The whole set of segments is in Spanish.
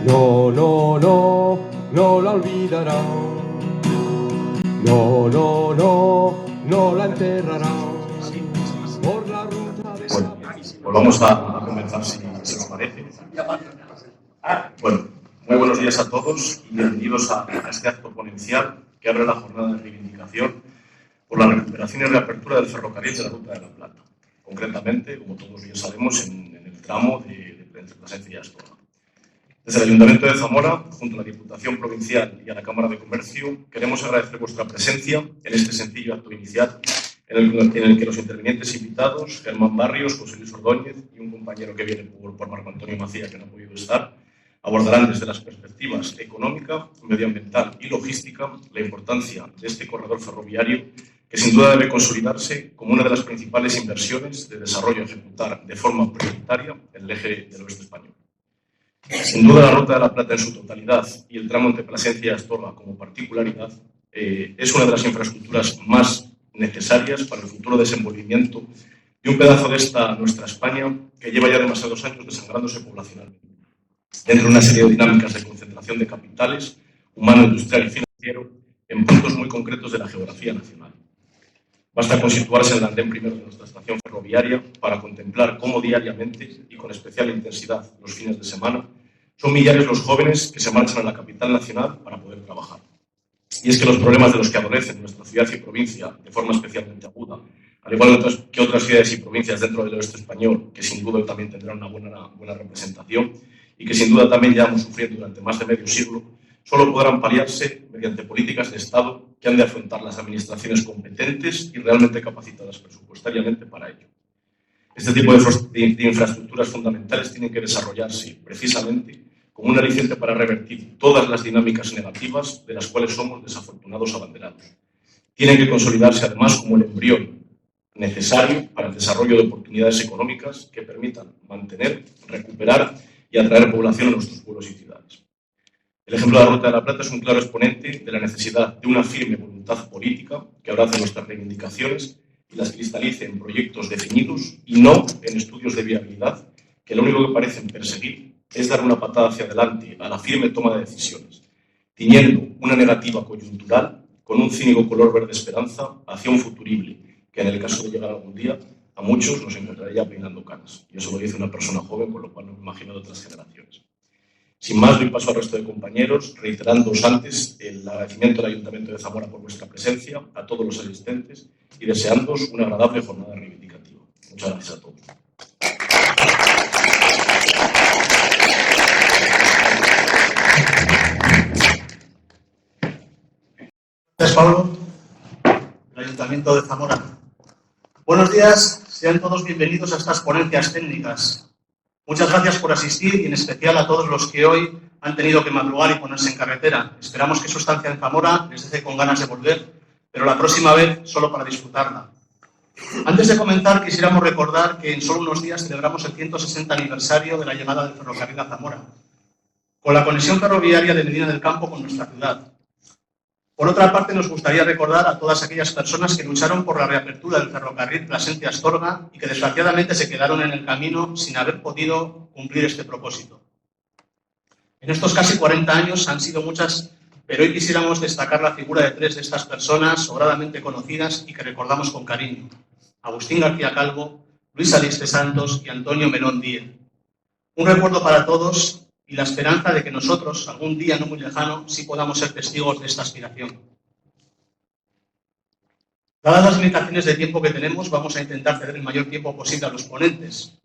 No, no, no, no la olvidará. No, no, no, no la enterrará. Por la ruta de... Bueno, pues vamos a comenzar si os parece. Bueno, muy buenos días a todos y bienvenidos a este acto ponencial que abre la jornada de reivindicación por la recuperación y reapertura del ferrocarril de la Ruta de la Plata. Concretamente, como todos bien sabemos, en el tramo entre Plasencia y Astorga. Desde el Ayuntamiento de Zamora, junto a la Diputación Provincial y a la Cámara de Comercio, queremos agradecer vuestra presencia en este sencillo acto inicial en el que los intervinientes invitados, Germán Barrios, José Luis Ordóñez y un compañero que viene por Marco Antonio Macía, que no ha podido estar, abordarán desde las perspectivas económica, medioambiental y logística la importancia de este corredor ferroviario que sin duda debe consolidarse como una de las principales inversiones de desarrollo a ejecutar de forma prioritaria en el eje del oeste español. Sin duda, la Ruta de la Plata en su totalidad y el tramo entre Plasencia y Astorga como particularidad es una de las infraestructuras más necesarias para el futuro desenvolvimiento de un pedazo de esta nuestra España que lleva ya demasiados años desangrándose poblacionalmente, dentro de una serie de dinámicas de concentración de capitales, humano, industrial y financiero, en puntos muy concretos de la geografía nacional. Basta con situarse en el andén primero de nuestra estación ferroviaria para contemplar cómo diariamente y con especial intensidad los fines de semana son millares los jóvenes que se marchan a la capital nacional para poder trabajar. Y es que los problemas de los que adolecen nuestra ciudad y provincia de forma especialmente aguda, al igual que otras ciudades y provincias dentro del oeste español, que sin duda también tendrán una buena representación y que sin duda también llevamos sufriendo durante más de medio siglo, solo podrán paliarse mediante políticas de Estado que han de afrontar las administraciones competentes y realmente capacitadas presupuestariamente para ello. Este tipo de infraestructuras fundamentales tienen que desarrollarse precisamente como un aliciente para revertir todas las dinámicas negativas de las cuales somos desafortunados abanderados. Tienen que consolidarse además como el embrión necesario para el desarrollo de oportunidades económicas que permitan mantener, recuperar y atraer población a nuestros pueblos y ciudades. El ejemplo de la Ruta de la Plata es un claro exponente de la necesidad de una firme voluntad política que abrace nuestras reivindicaciones y las cristalice en proyectos definidos y no en estudios de viabilidad que lo único que parecen perseguir es dar una patada hacia adelante a la firme toma de decisiones, tiñendo una negativa coyuntural con un cínico color verde esperanza hacia un futurible que en el caso de llegar algún día a muchos nos encontraría peinando canas. Y eso lo dice una persona joven, con lo cual no me imagino de otras generaciones. Sin más, doy paso al resto de compañeros, reiterándoos antes el agradecimiento al Ayuntamiento de Zamora por vuestra presencia, a todos los asistentes y deseándoos una agradable jornada reivindicativa. Muchas gracias a todos. Gracias, Pablo, del Ayuntamiento de Zamora. Buenos días, sean todos bienvenidos a estas ponencias técnicas. Muchas gracias por asistir y en especial a todos los que hoy han tenido que madrugar y ponerse en carretera. Esperamos que su estancia en Zamora les deje con ganas de volver, pero la próxima vez solo para disfrutarla. Antes de comenzar, quisiéramos recordar que en solo unos días celebramos el 160 aniversario de la llegada del ferrocarril a Zamora, con la conexión ferroviaria de Medina del Campo con nuestra ciudad. Por otra parte, nos gustaría recordar a todas aquellas personas que lucharon por la reapertura del ferrocarril Plasencia-Astorga y que desgraciadamente se quedaron en el camino sin haber podido cumplir este propósito. En estos casi 40 años han sido muchas, pero hoy quisiéramos destacar la figura de tres de estas personas sobradamente conocidas y que recordamos con cariño: Agustín García Calvo, Luis Aliste Santos y Antonio Melón Díez. Un recuerdo para todos y la esperanza de que nosotros, algún día no muy lejano, sí podamos ser testigos de esta aspiración. Dadas las limitaciones de tiempo que tenemos, vamos a intentar ceder el mayor tiempo posible a los ponentes.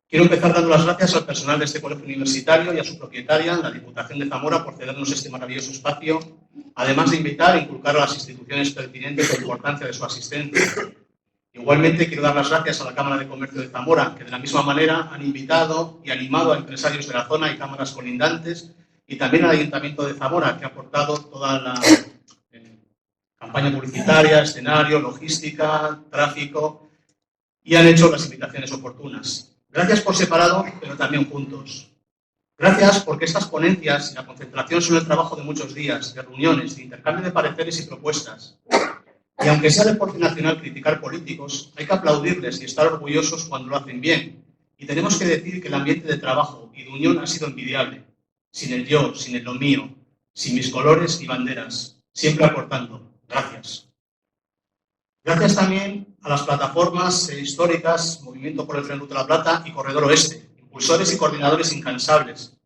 Quiero empezar dando las gracias al personal de este colegio universitario y a su propietaria, la Diputación de Zamora, por cedernos este maravilloso espacio, además de invitar e inculcar a las instituciones pertinentes la importancia de su asistencia. Igualmente, quiero dar las gracias a la Cámara de Comercio de Zamora, que de la misma manera han invitado y animado a empresarios de la zona y cámaras colindantes, y también al Ayuntamiento de Zamora, que ha aportado toda la campaña publicitaria, escenario, logística, tráfico, y han hecho las invitaciones oportunas. Gracias por separado, pero también juntos. Gracias porque estas ponencias y la concentración son el trabajo de muchos días, de reuniones, de intercambio de pareceres y propuestas. Y aunque sea deporte nacional criticar políticos, hay que aplaudirles y estar orgullosos cuando lo hacen bien. Y tenemos que decir que el ambiente de trabajo y de unión ha sido envidiable. sin el yo, sin el lo mío, sin mis colores y banderas, siempre aportando. Gracias. Gracias también a las plataformas históricas, Movimiento por el Tren Ruta de la Plata y Corredor Oeste, impulsores y coordinadores incansables.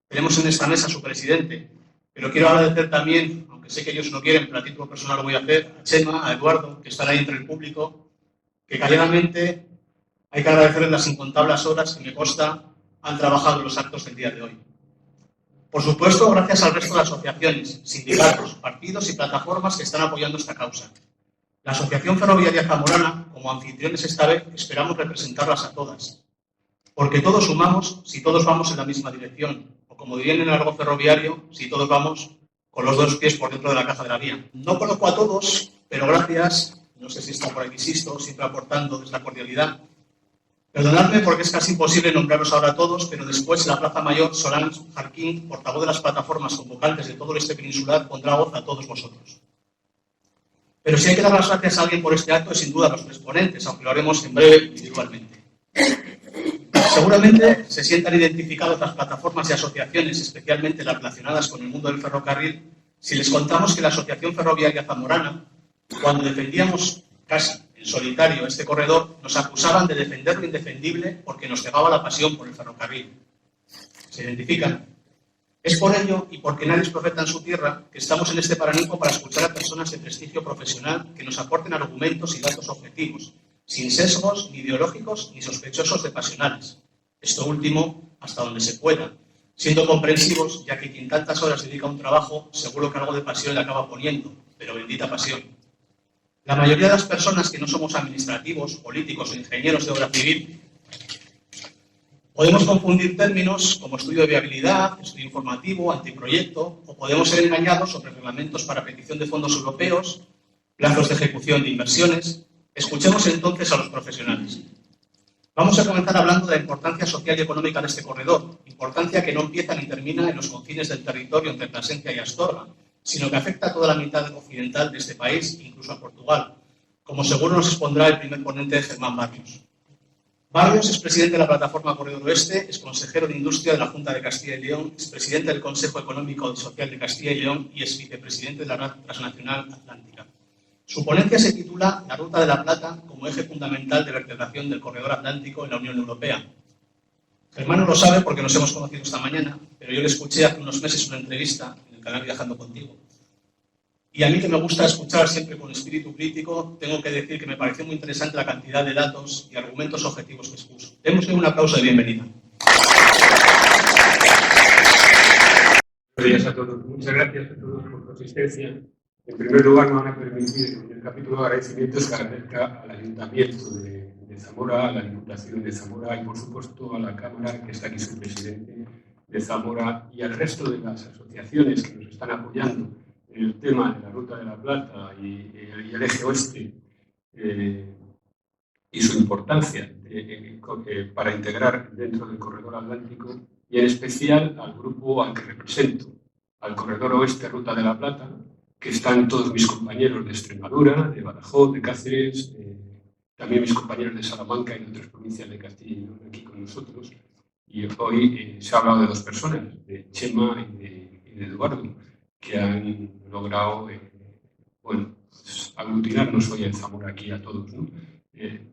Tenemos en esta mesa a su presidente, pero quiero agradecer también, aunque sé que ellos no quieren, pero a título personal lo voy a hacer, a Chema, a Eduardo, que están ahí entre el público, que calladamente hay que agradecerles las incontables horas que me consta han trabajado en los actos del día de hoy. Por supuesto, gracias al resto de asociaciones, sindicatos, partidos y plataformas que están apoyando esta causa. La Asociación Ferroviaria Zamorana, como anfitriones esta vez, esperamos representarlas a todas, porque todos sumamos si todos vamos en la misma dirección, o como dirían en el argot ferroviario, si todos vamos con los dos pies por dentro de la caja de la vía. No conozco a todos, pero gracias, no sé si está por aquí Sisto, siempre aportando desde la cordialidad. Perdonadme porque es casi imposible nombrarlos ahora a todos, pero después la Plaza Mayor, Solange Jarquín, portavoz de las plataformas convocantes de todo el este peninsular, pondrá voz a todos vosotros. Pero si hay que dar las gracias a alguien por este acto, es sin duda a los tres ponentes, aunque lo haremos en breve individualmente. Seguramente se sientan identificados las plataformas y asociaciones, especialmente las relacionadas con el mundo del ferrocarril, si les contamos que la Asociación Ferroviaria Zamorana, cuando defendíamos casi en solitario este corredor, nos acusaban de defender lo indefendible porque nos cegaba la pasión por el ferrocarril. ¿Se identifican? Es por ello, y porque nadie es profeta en su tierra, que estamos en este Paraninfo para escuchar a personas de prestigio profesional que nos aporten argumentos y datos objetivos, sin sesgos ni ideológicos ni sospechosos de pasionales. Esto último, hasta donde se pueda, siendo comprensivos, ya que quien tantas horas dedica a un trabajo, seguro que algo de pasión le acaba poniendo, pero bendita pasión. La mayoría de las personas que no somos administrativos, políticos o ingenieros de obra civil, podemos confundir términos como estudio de viabilidad, estudio informativo, anteproyecto, o podemos ser engañados sobre reglamentos para petición de fondos europeos, plazos de ejecución de inversiones. Escuchemos entonces a los profesionales. Vamos a comenzar hablando de la importancia social y económica de este corredor, importancia que no empieza ni termina en los confines del territorio entre Plasencia y Astorga, sino que afecta a toda la mitad occidental de este país, incluso a Portugal, como seguro nos expondrá el primer ponente, Germán Barrios. Barrios es presidente de la plataforma Corredor Oeste, es consejero de Industria de la Junta de Castilla y León, es presidente del Consejo Económico y Social de Castilla y León y es vicepresidente de la Red Transnacional Atlántica. Su ponencia se titula La Ruta de la Plata como eje fundamental de vertebración del corredor atlántico en la Unión Europea. Germán no lo sabe porque nos hemos conocido esta mañana, pero yo le escuché hace unos meses una entrevista en el canal Viajando Contigo. Y a mí, que me gusta escuchar siempre con espíritu crítico, tengo que decir que me pareció muy interesante la cantidad de datos y argumentos objetivos que expuso. Démosle un aplauso de bienvenida. Buenos días a todos. Muchas gracias a todos por su asistencia. En primer lugar, me van a permitir en el capítulo de agradecimientos que agradezca al Ayuntamiento de Zamora, a la Diputación de Zamora y, por supuesto, a la Cámara, que está aquí su presidente de Zamora, y al resto de las asociaciones que nos están apoyando en el tema de la Ruta de la Plata y el eje oeste y su importancia para integrar dentro del corredor atlántico, y en especial al grupo al que represento, al corredor oeste Ruta de la Plata, que están todos mis compañeros de Extremadura, de Badajoz, de Cáceres, también mis compañeros de Salamanca y de otras provincias de Castilla y León aquí con nosotros. Y hoy se ha hablado de dos personas, de Chema y de Eduardo, que han logrado aglutinarnos hoy en Zamora aquí a todos, ¿no?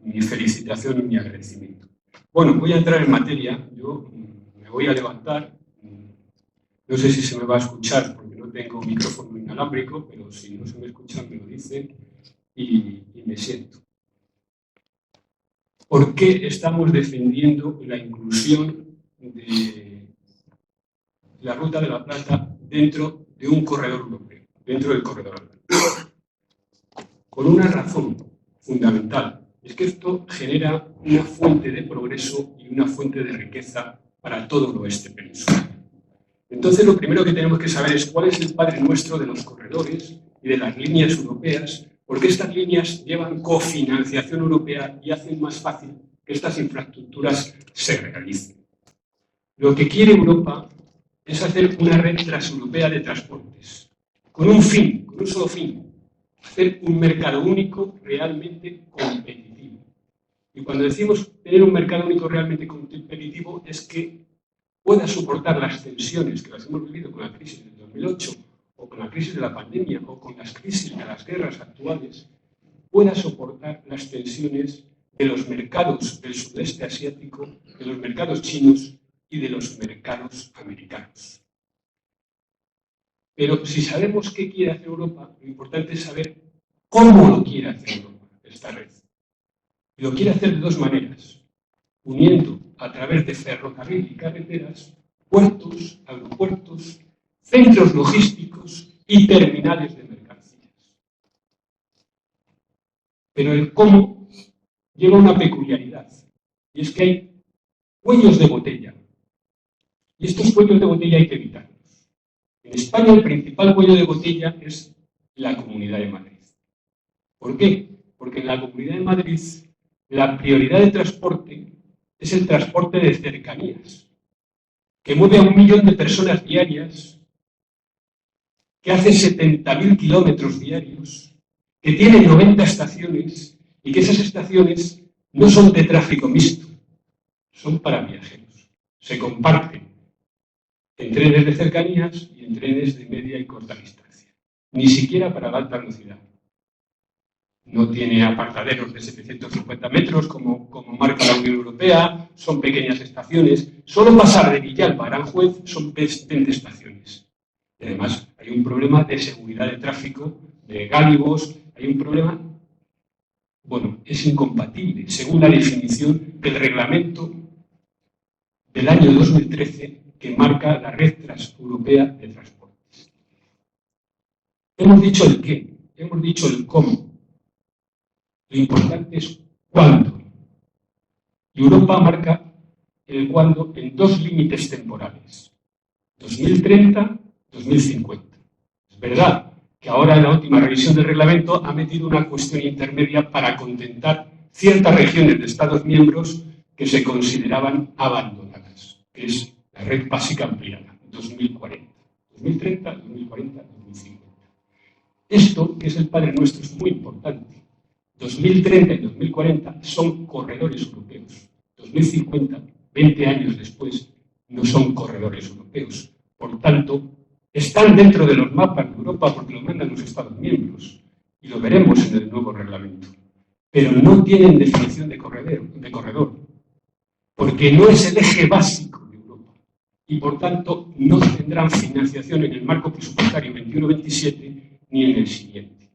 Mi felicitación y mi agradecimiento. Bueno, voy a entrar en materia. Yo me voy a levantar. No sé si se me va a escuchar porque no tengo micrófono inalámbrico, pero si no se me escucha me lo dicen y me siento. ¿Por qué estamos defendiendo la inclusión de la Ruta de la Plata dentro de un corredor europeo, dentro del corredor atlántico? Con una razón fundamental. Es que esto genera una fuente de progreso y una fuente de riqueza para todo el oeste peninsular. Entonces, lo primero que tenemos que saber es cuál es el Padre Nuestro de los corredores y de las líneas europeas, porque estas líneas llevan cofinanciación europea y hacen más fácil que estas infraestructuras se realicen. Lo que quiere Europa es hacer una red transeuropea de transportes, con un fin, con un solo fin: hacer un mercado único realmente competitivo. Y cuando decimos tener un mercado único realmente competitivo es que pueda soportar las tensiones que las hemos vivido con la crisis del 2008 o con la crisis de la pandemia o con las crisis de las guerras actuales, pueda soportar las tensiones de los mercados del sudeste asiático, de los mercados chinos y de los mercados americanos. Pero si sabemos qué quiere hacer Europa, lo importante es saber cómo lo quiere hacer Europa, esta red. Y lo quiere hacer de dos maneras, uniendo a través de ferrocarril y carreteras, puertos, aeropuertos, centros logísticos y terminales de mercancías. Pero el cómo lleva una peculiaridad, y es que hay cuellos de botella. Y estos cuellos de botella hay que evitarlos. En España el principal cuello de botella es la Comunidad de Madrid. ¿Por qué? Porque en la Comunidad de Madrid la prioridad de transporte es el transporte de cercanías, que mueve a 1 millón de personas diarias, que hace 70.000 kilómetros diarios, que tiene 90 estaciones y que esas estaciones no son de tráfico mixto, son para viajeros. Se comparten en trenes de cercanías y en trenes de media y corta distancia. Ni siquiera para la alta velocidad. No tiene apartaderos de 750 metros como marca la Unión Europea, son pequeñas estaciones. Solo pasar de Villalba a Aranjuez son 20 estaciones. Y además hay un problema de seguridad de tráfico, de gálibos, hay un problema... Bueno, es incompatible, según la definición del reglamento del año 2013 que marca la Red Transeuropea de Transportes. Hemos dicho el qué, hemos dicho el cómo. Lo importante es cuándo. Y Europa marca el cuándo en 2 límites temporales, 2030-2050. Es verdad que ahora en la última revisión del reglamento ha metido una cuestión intermedia para contentar ciertas regiones de Estados miembros que se consideraban abandonadas, que es la red básica ampliada, 2040. 2030, 2040, 2050. Esto, que es el Padre Nuestro, es muy importante. 2030 y 2040 son corredores europeos. 2050, 20 años después, no son corredores europeos. Por tanto, están dentro de los mapas de Europa porque lo mandan los Estados miembros y lo veremos en el nuevo reglamento. Pero no tienen definición de corredor, porque no es el eje básico de Europa y por tanto no tendrán financiación en el marco presupuestario 21-27 ni en el siguiente.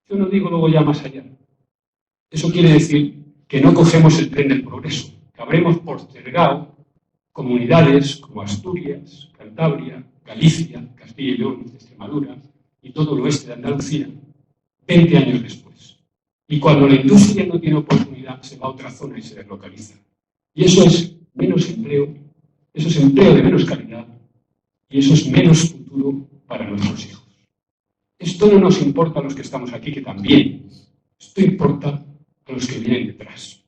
Yo no digo luego ya más allá. Eso quiere decir que no cogemos el tren del progreso, que habremos postergado comunidades como Asturias, Cantabria, Galicia, Castilla y León, Extremadura y todo el oeste de Andalucía 20 años después. Y cuando la industria no tiene oportunidad, se va a otra zona y se deslocaliza. Y eso es menos empleo, eso es empleo de menos calidad y eso es menos futuro para nuestros hijos. Esto no nos importa a los que estamos aquí, que también. Esto importa a los que vienen detrás.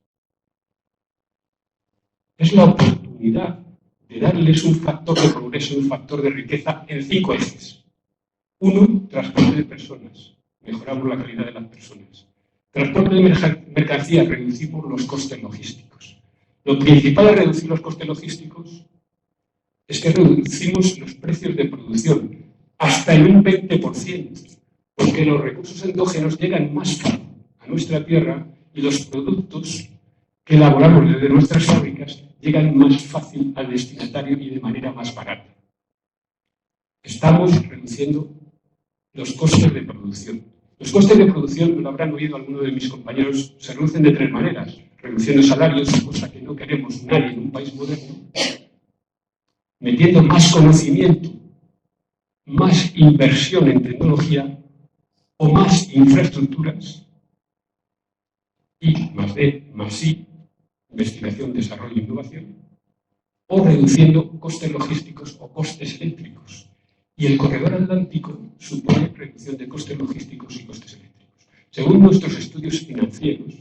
Es la oportunidad de darles un factor de progreso, un factor de riqueza en 5 ejes. 1, transporte de personas. Mejoramos la calidad de las personas. Transporte de mercancías, reducimos los costes logísticos. Lo principal de reducir los costes logísticos es que reducimos los precios de producción hasta en un 20%, porque los recursos endógenos llegan más fácil a nuestra tierra y los productos que elaboramos desde nuestras fábricas llegan más fácil al destinatario y de manera más barata. Estamos reduciendo los costes de producción. Los costes de producción, lo habrán oído algunos de mis compañeros, se reducen de 3 maneras. Reduciendo salarios, cosa que no queremos nadie en un país moderno, metiendo más conocimiento, más inversión en tecnología o más infraestructuras y más D, más I, investigación, desarrollo e innovación, o reduciendo costes logísticos o costes eléctricos. Y el corredor atlántico supone reducción de costes logísticos y costes eléctricos. Según nuestros estudios financieros,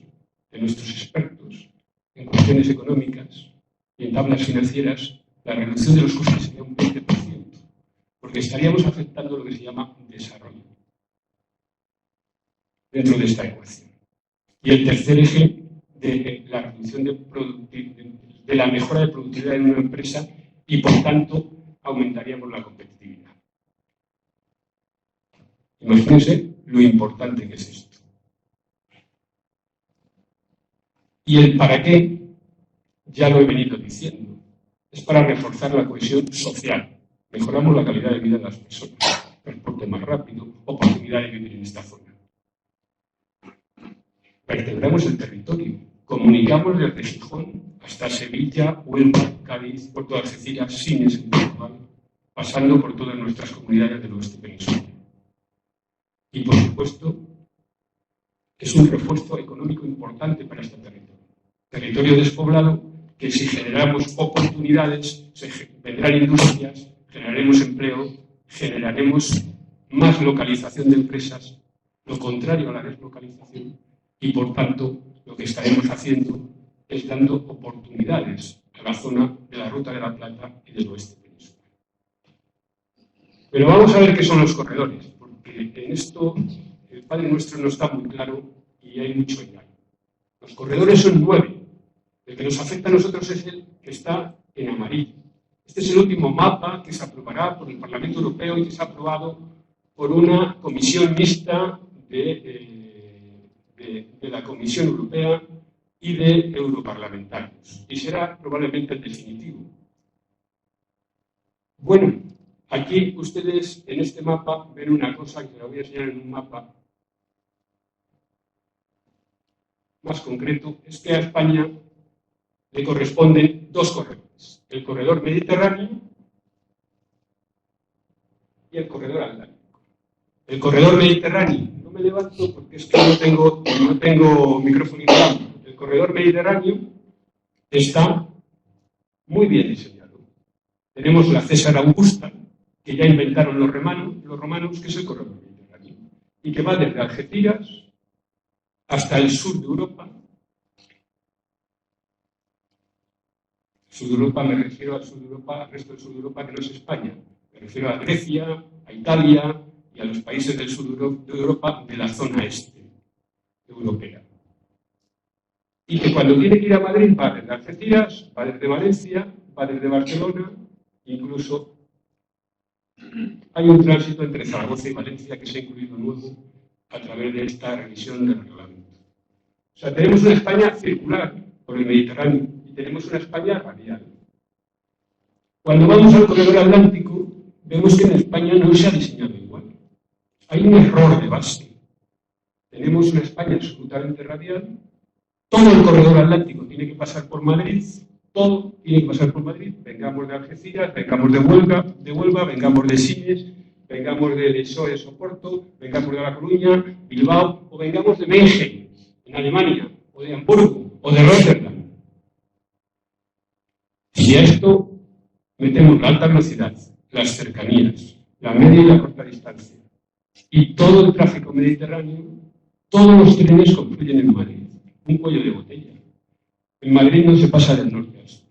de nuestros expertos en cuestiones económicas y en tablas financieras, la reducción de los costes sería un 20%, porque estaríamos afectando lo que se llama desarrollo dentro de esta ecuación. Y el tercer eje de la reducción de de la mejora de productividad en una empresa y, por tanto, aumentaríamos la competitividad. Imagínense lo importante que es esto. Y el para qué, ya lo he venido diciendo, es para reforzar la cohesión social. Mejoramos la calidad de vida de las personas, transporte más rápido, oportunidad de vivir en esta zona. Vertebramos el territorio, comunicamos desde Gijón hasta Sevilla, Huelva, Cádiz, Puerto de Algeciras, Sines en Portugal, pasando por todas nuestras comunidades del oeste peninsular. Y, por supuesto, es un refuerzo económico importante para este territorio. Territorio despoblado que, si generamos oportunidades, vendrán industrias, generaremos empleo, generaremos más localización de empresas, lo contrario a la deslocalización, y, por tanto, lo que estaremos haciendo es dando oportunidades a la zona de la Ruta de la Plata y del oeste peninsular. Pero vamos a ver qué son los corredores, porque en esto el Padre Nuestro no está muy claro y hay mucho engaño. Los corredores son 9. El que nos afecta a nosotros es el que está en amarillo. Este es el último mapa que se aprobará por el Parlamento Europeo y que se ha aprobado por una comisión mixta de la Comisión Europea y de europarlamentarios. Y será probablemente el definitivo. Bueno, aquí ustedes en este mapa ven una cosa que la voy a enseñar en un mapa más concreto, es que a España le corresponden 2 corredores, el corredor mediterráneo y el corredor atlántico. El corredor mediterráneo, no me levanto porque es que no tengo micrófono inalámbrico. El corredor mediterráneo está muy bien diseñado. Tenemos la César Augusta, que ya inventaron los romanos, que es el corredor mediterráneo, y que va desde Algeciras hasta el sur de Europa. Sur de Europa me refiero al sur de Europa, al resto del sur de Europa que no es España. Me refiero a Grecia, a Italia y a los países del sur de Europa de la zona este europea. Y que cuando tiene que ir a Madrid va desde Algeciras, va desde Valencia, va desde Barcelona, incluso hay un tránsito entre Zaragoza y Valencia que se ha incluido nuevo a través de esta revisión del reglamento. O sea, tenemos una España circular por el Mediterráneo y tenemos una España radial. Cuando vamos al corredor atlántico, vemos que en España no se ha diseñado igual. Hay un error de base. Tenemos una España absolutamente radial. Todo el corredor atlántico tiene que pasar por Madrid, todo tiene que pasar por Madrid. Vengamos de Algeciras, vengamos de Huelva, vengamos de Sines, vengamos de Lesoe, Soporto, vengamos de La Coruña, Bilbao, o vengamos de München, en Alemania, o de Hamburgo, o de Rotterdam. Si a esto metemos la alta velocidad, las cercanías, la media y la corta distancia, y todo el tráfico mediterráneo, todos los trenes confluyen en Madrid. Un cuello de botella. En Madrid no se pasa del norte a sur.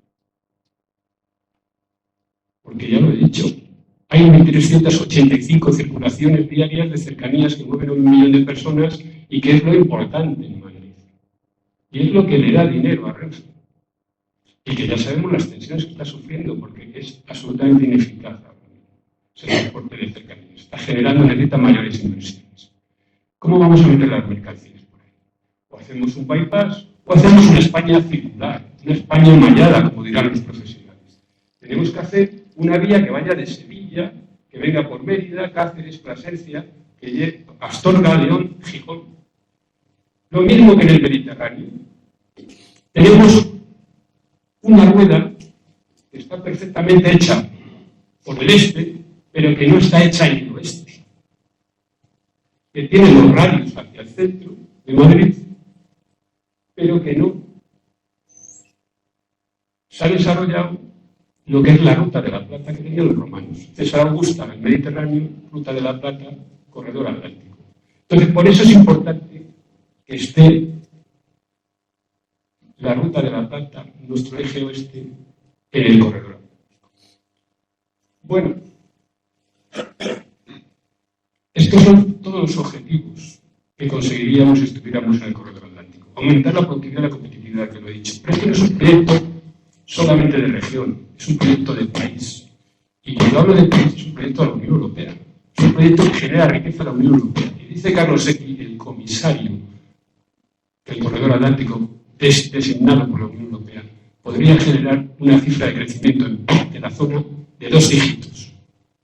Porque ya lo he dicho, hay 1.385 circulaciones diarias de cercanías que mueven a 1 millón de personas y que es lo importante en Madrid. Y es lo que le da dinero a Renfe. Y que ya sabemos las tensiones que está sufriendo porque es absolutamente ineficaz el transporte de cercanías. Está generando, necesita mayores inversiones. ¿Cómo vamos a meter las mercancías por ahí? O hacemos un bypass o hacemos una España circular, una España mallada, como dirán los profesionales. Tenemos que hacer una vía que vaya de Sevilla, que venga por Mérida, Cáceres, Plasencia, que llegue a Astorga, León, Gijón. Lo mismo que en el Mediterráneo. Tenemos una rueda que está perfectamente hecha por el este, pero que no está hecha en el oeste. Que tiene los radios hacia el centro de Madrid, pero que no se ha desarrollado lo que es la Ruta de la Plata que tenían los romanos. César Augusta, el Mediterráneo, Ruta de la Plata, Corredor Atlántico. Entonces, por eso es importante que esté la Ruta de la Plata, nuestro eje oeste, en el Corredor Atlántico. Bueno, estos son todos los objetivos que conseguiríamos si estuviéramos en el Corredor Atlántico. Aumentar la productividad y la competitividad, que lo he dicho. Pero esto no es un proyecto solamente de región, es un proyecto de país. Y cuando hablo de país, es un proyecto de la Unión Europea. Es un proyecto que genera riqueza a la Unión Europea. Y dice Carlos Secchi, el comisario del Corredor Atlántico, designado por la Unión Europea, podría generar una cifra de crecimiento de la zona de 2 dígitos.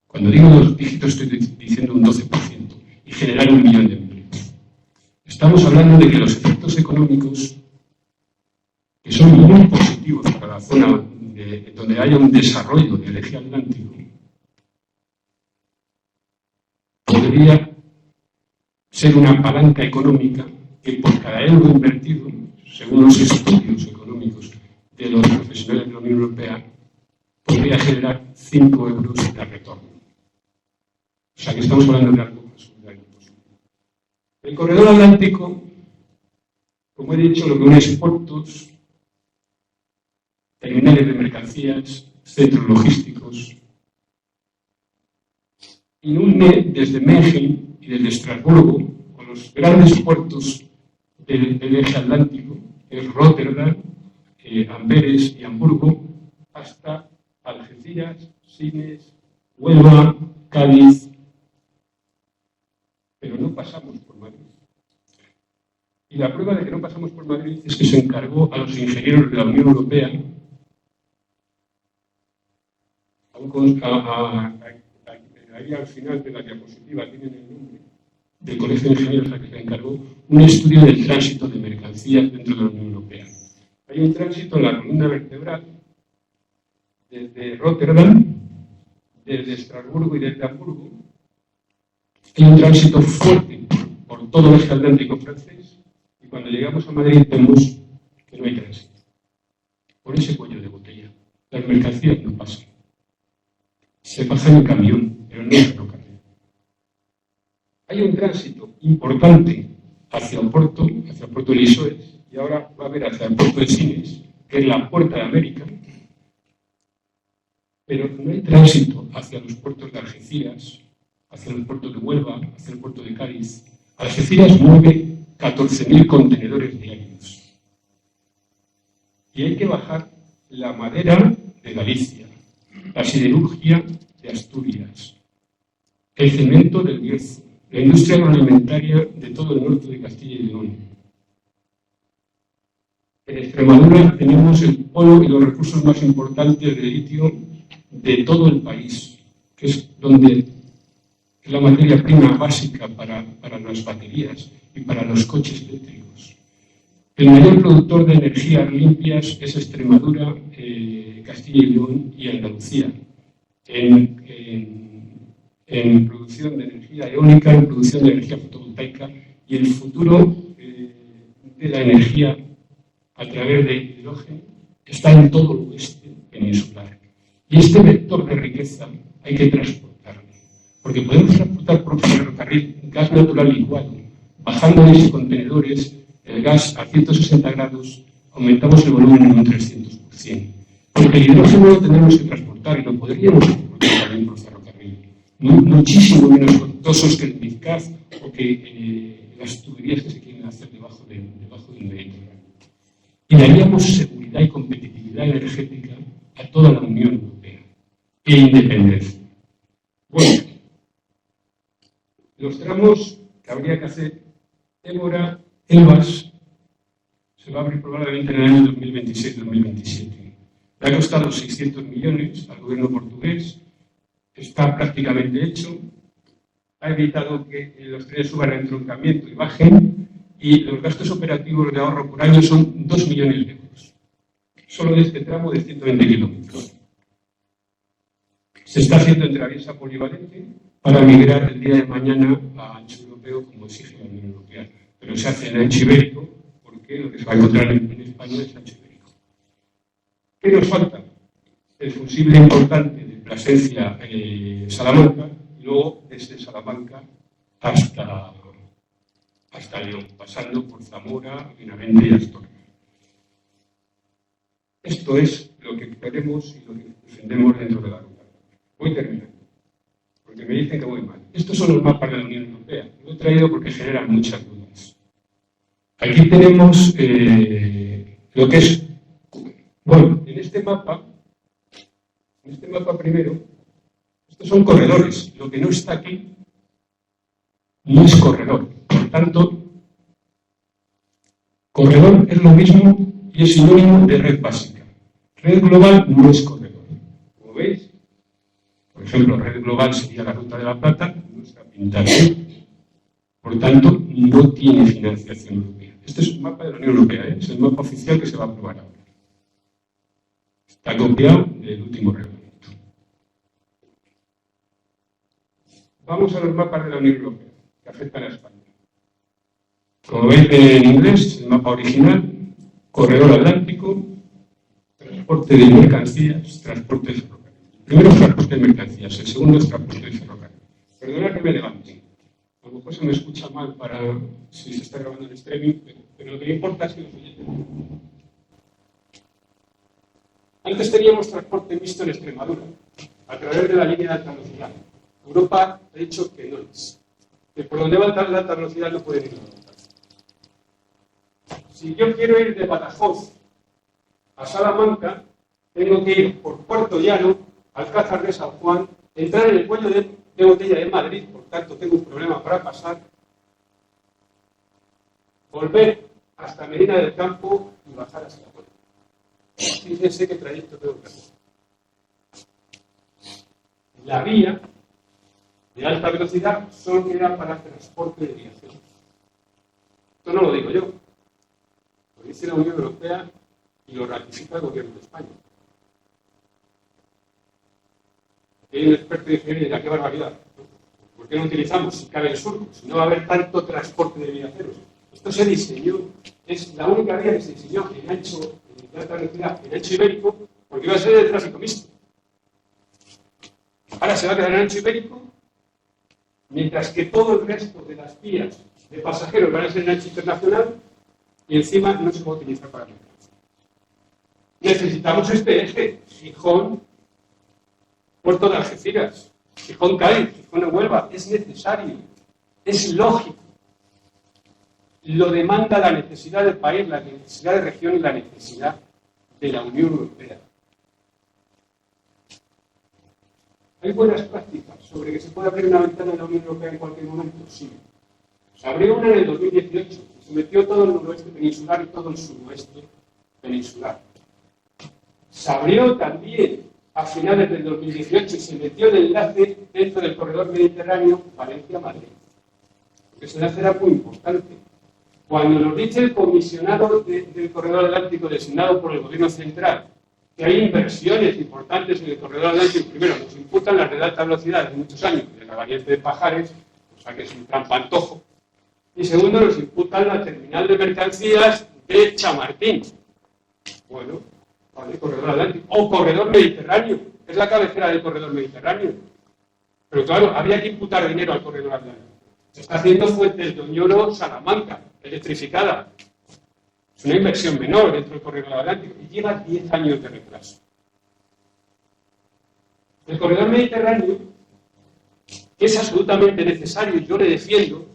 Cuando digo 2 dígitos estoy diciendo un 12%, y generar 1 millón de empleos. Estamos hablando de que los efectos económicos, que son muy positivos para la zona donde haya un desarrollo del eje atlántico, podría ser una palanca económica que por cada euro invertido, según los estudios económicos de los profesionales de la Unión Europea, podría generar 5 euros de retorno. O sea que estamos hablando de algo absolutamente positivo. El corredor atlántico, como he dicho, lo que une es puertos, terminales de mercancías, centros logísticos, y une desde München y desde Estrasburgo, con los grandes puertos del eje atlántico, que es Rotterdam, Amberes y Hamburgo, hasta Algeciras, Sines, Huelva, Cádiz, pero no pasamos por Madrid. Y la prueba de que no pasamos por Madrid es que se encargó a los ingenieros de la Unión Europea, ahí al final de la diapositiva tienen el nombre del Colegio de Ingenieros al que se encargó, un estudio del tránsito de mercancías dentro de la Unión Europea. Hay un tránsito en la columna vertebral desde Rotterdam, desde Estrasburgo y desde Hamburgo. Hay un tránsito fuerte por todo el eje atlántico francés y cuando llegamos a Madrid vemos que no hay tránsito. Por ese cuello de botella. Las mercancías no pasan. Se pasan en camión, pero no en ferrocarril. Hay un tránsito importante hacia el puerto de Lisboes, y ahora va a haber hacia el puerto de Sines, que es la puerta de América, pero no hay tránsito hacia los puertos de Algeciras, hacia los puertos de Huelva, hacia el puerto de Cádiz. Algeciras mueve 14.000 contenedores diarios. Y hay que bajar la madera de Galicia, la siderurgia de Asturias, el cemento del Bierzo, la industria agroalimentaria de todo el norte de Castilla y León. En Extremadura tenemos el polo y los recursos más importantes de litio de todo el país, que es donde es la materia prima básica para las baterías y para los coches eléctricos. El mayor productor de energías limpias es Extremadura, Castilla y León y Andalucía. En producción de energía eólica, en producción de energía fotovoltaica, y el futuro de la energía a través de hidrógeno está en todo el oeste peninsular. Y este vector de riqueza hay que transportarlo, porque podemos transportar por ferrocarril gas natural licuado, bajando en esos contenedores el gas a 160 grados, aumentamos el volumen en un 300%. Porque el hidrógeno lo tendremos que transportar y lo podríamos transportar también por ferrocarril. Muchísimo menos costosos que el Bizcaz o que las tuberías que se quieren hacer debajo del Mediterráneo. Y daríamos seguridad y competitividad energética a toda la Unión Europea e independencia. Bueno, los tramos que habría que hacer, Évora, Elvas, se va a abrir probablemente en el año 2026-2027. Le ha costado 600 millones al gobierno portugués, está prácticamente hecho, ha evitado que los trenes suban a entroncamiento y bajen, y los gastos operativos de ahorro por año son 2 millones de euros, solo de este tramo de 120 kilómetros. Se está haciendo en traviesa polivalente para migrar el día de mañana a ancho europeo, como exige la Unión Europea, pero se hace en ancho ibérico, porque lo que se va a encontrar en España es ancho ibérico. ¿Qué nos falta? El fusible importante de Plasencia Salamanca, y luego desde Salamanca hasta León, pasando por Zamora, Benavente y Astorga. Esto es lo que queremos y lo que defendemos dentro de la ruta. Voy terminando, porque me dicen que voy mal. Estos son los mapas de la Unión Europea. Lo he traído porque generan muchas dudas. Aquí tenemos lo que es, bueno, en en este mapa primero, estos son corredores. Lo que no está aquí no es corredor. Por tanto, corredor es lo mismo y es sinónimo de red básica. Red global no es corredor. Como veis, por ejemplo, red global sería la Ruta de la Plata, no está pintada aquí. Por tanto, no tiene financiación europea. Este es un mapa de la Unión Europea, ¿eh? Es el mapa oficial que se va a aprobar ahora. Está copiado del último reglamento. Vamos a los mapas de la Unión Europea, que afectan a España. Como veis en inglés, el mapa original, corredor atlántico, transporte de mercancías, transporte de ferrocarril. El primero es transporte de mercancías, el segundo es transporte de ferrocarril. Perdona que me levante. A lo mejor se me escucha mal para si se está grabando en streaming, pero lo que me importa es que los oyentes. Antes teníamos transporte mixto en Extremadura, a través de la línea de alta velocidad. Europa ha dicho que no es. Que por donde va la alta velocidad no puede ir. Si yo quiero ir de Badajoz a Salamanca, tengo que ir por Puerto Llano, Alcázar de San Juan, entrar en el cuello de botella de Madrid, por tanto tengo un problema para pasar, volver hasta Medina del Campo y bajar hasta la puerta. Fíjense qué trayecto tengo que hacer. La vía de alta velocidad solo queda para transporte de viajeros. Esto no lo digo yo, lo dice la Unión Europea y lo ratifica el Gobierno de España. Hay un experto de ingeniería, qué barbaridad. ¿Por qué no utilizamos, si cabe el surco, si no va a haber tanto transporte de viajeros? Esto se diseñó, es la única vía que se diseñó en ancho, de alta velocidad, en ancho ibérico, porque iba a ser el tráfico mixto. Ahora se va a quedar en ancho ibérico, mientras que todo el resto de las vías de pasajeros van a ser en ancho internacional y encima no se puede utilizar para mercancías. Necesitamos este eje, Gijón, Puerto de Algeciras, Gijón Cádiz, Gijón Huelva, es necesario, es lógico. Lo demanda la necesidad del país, la necesidad de región y la necesidad de la Unión Europea. ¿Hay buenas prácticas sobre que se puede abrir una ventana en la Unión Europea en cualquier momento? Sí. Se abrió una en el 2018, se metió todo el noroeste peninsular y todo el suroeste peninsular. Se abrió también a finales del 2018 y se metió el enlace dentro del corredor mediterráneo Valencia-Madrid. Porque ese enlace era muy importante. Cuando nos dice el comisionado del corredor atlántico designado por el Gobierno central que hay inversiones importantes en el corredor atlántico, primero nos imputan la red de alta velocidad de muchos años de la variante de Pajares, o sea que es un trampantojo, y segundo nos imputan la terminal de mercancías de Chamartín. Bueno, vale, corredor atlántico, o corredor mediterráneo, es la cabecera del corredor mediterráneo. Pero claro, había que imputar dinero al corredor atlántico. Se está haciendo Fuentes de Oñoro-Salamanca, electrificada. Es una inversión menor dentro del corredor atlántico y lleva 10 años de retraso. El corredor mediterráneo, que es absolutamente necesario, yo le defiendo,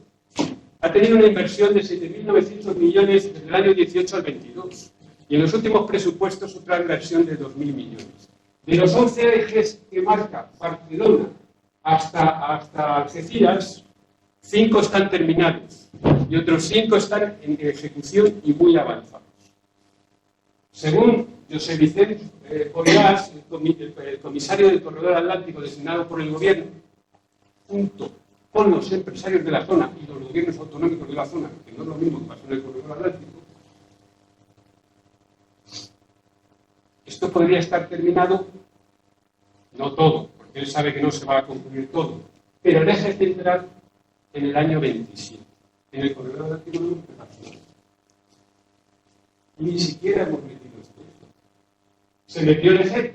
ha tenido una inversión de 7.900 millones desde el año 18 al 22 y en los últimos presupuestos otra inversión de 2.000 millones. De los 11 ejes que marca Barcelona hasta Algeciras, 5 están terminados y otros 5 están en ejecución y muy avanzados. Según José Vicente Borràs, el comisario del Corredor Atlántico designado por el Gobierno, junto con los empresarios de la zona y los gobiernos autonómicos de la zona, que no es lo mismo que pasó en el Corredor Atlántico, esto podría estar terminado, no todo, porque él sabe que no se va a concluir todo, pero el eje central en el año 27. En el Corredor Atlántico no hemos empezado. Ni siquiera hemos metido esto. Se metió el eje